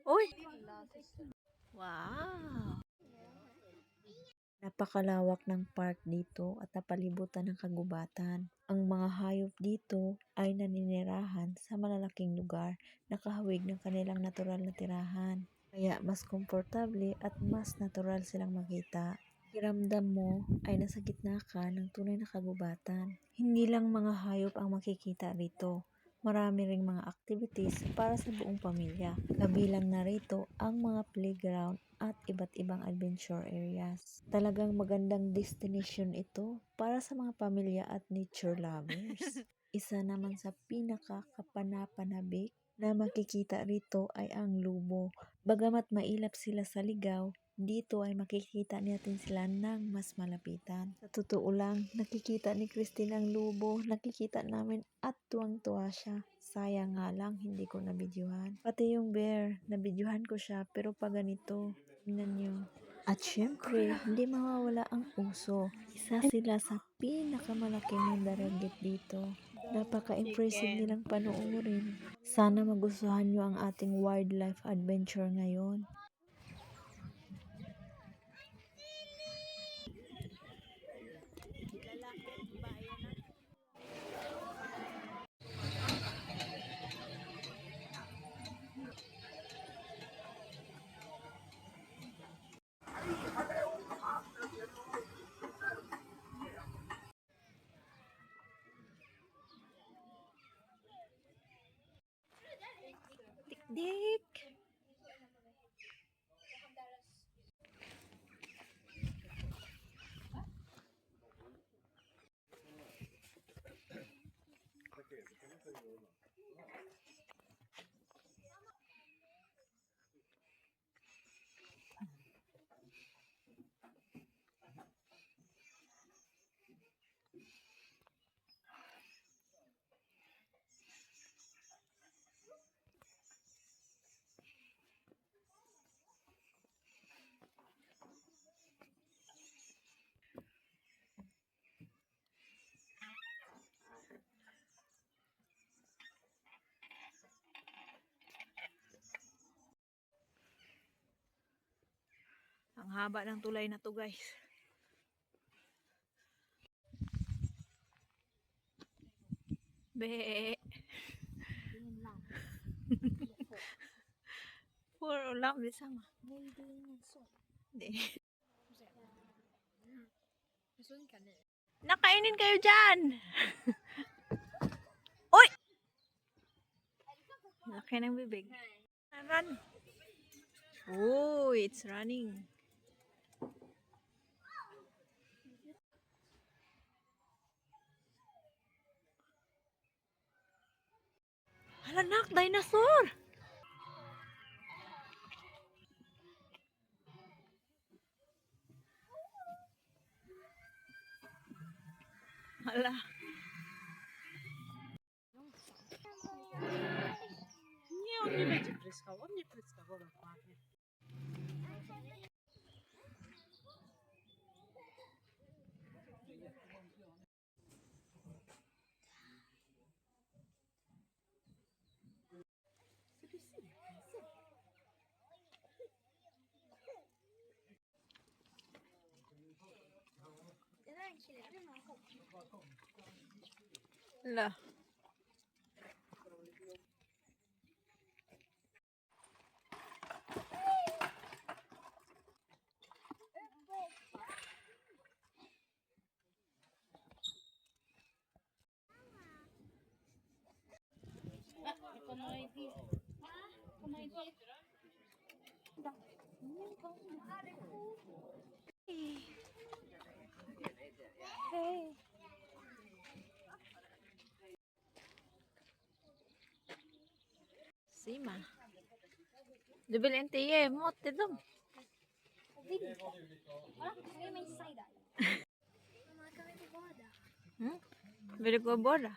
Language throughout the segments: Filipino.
Uy! Wow! Napakalawak ng park dito at napalibutan ng kagubatan. Ang mga hayop dito ay naninirahan sa malalaking lugar na kahawig ng kanilang natural na tirahan. Kaya mas komportable at mas natural silang makita. Hiramdam mo ay nasa gitna ka ng tunay na kagubatan. Hindi lang mga hayop ang makikita rito. Marami ring mga activities para sa buong pamilya. Kabilang na rito ang mga playground at iba't ibang adventure areas. Talagang magandang destination ito para sa mga pamilya at nature lovers. Isa naman sa pinakakapanapanabik na makikita rito ay ang lubo. Bagamat mailap sila sa ligaw, dito ay makikita natin sila ng mas malapitan. Sa totoo lang, nakikita ni Christine ang lubo, nakikita namin at tuwang-tuwa siya. Sayang nga lang, hindi ko nabidyohan. Pati yung bear, nabidyohan ko siya pero pa ganito, tingnan nyo. At syempre, hindi mawawala ang uso. Isa sila sa pinakamalaking mandaragit dito. Napaka-impressive nilang panoorin. Sana magustuhan nyo ang ating wildlife adventure ngayon. Dik-dik! Ang haba ng tulay na to, guys. Be. Puro ulam bisa mah. Hindi. Nakainin kayo dyan! Uy! Laki ng bibig. Run! Oh, it's running. Halanak, dinosaur! Hala. Nie, on nie będzie pryskał, on nie pryska wodą pachnie. Hala. Hey. Sima. Dubil entiye, mot tidom. Bili ko boda.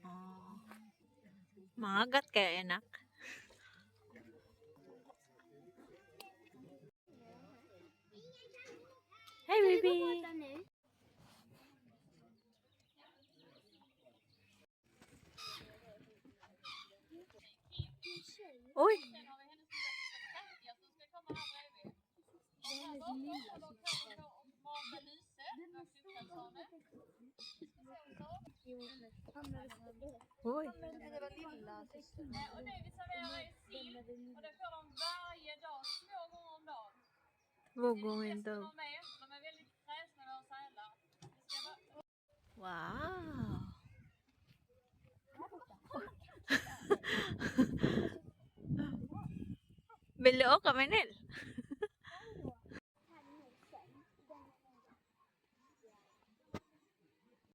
Oh. Magat kaya enak. Hey baby. Uy. Oj, Det är den lilla systern. Och det vi serverar är sill. Och det får de varje dag, 2 gånger om dagen. 2 gånger en dag. De är väldigt kräsna våra sälar. Det ska vara Wow! Vill du åka med Nell?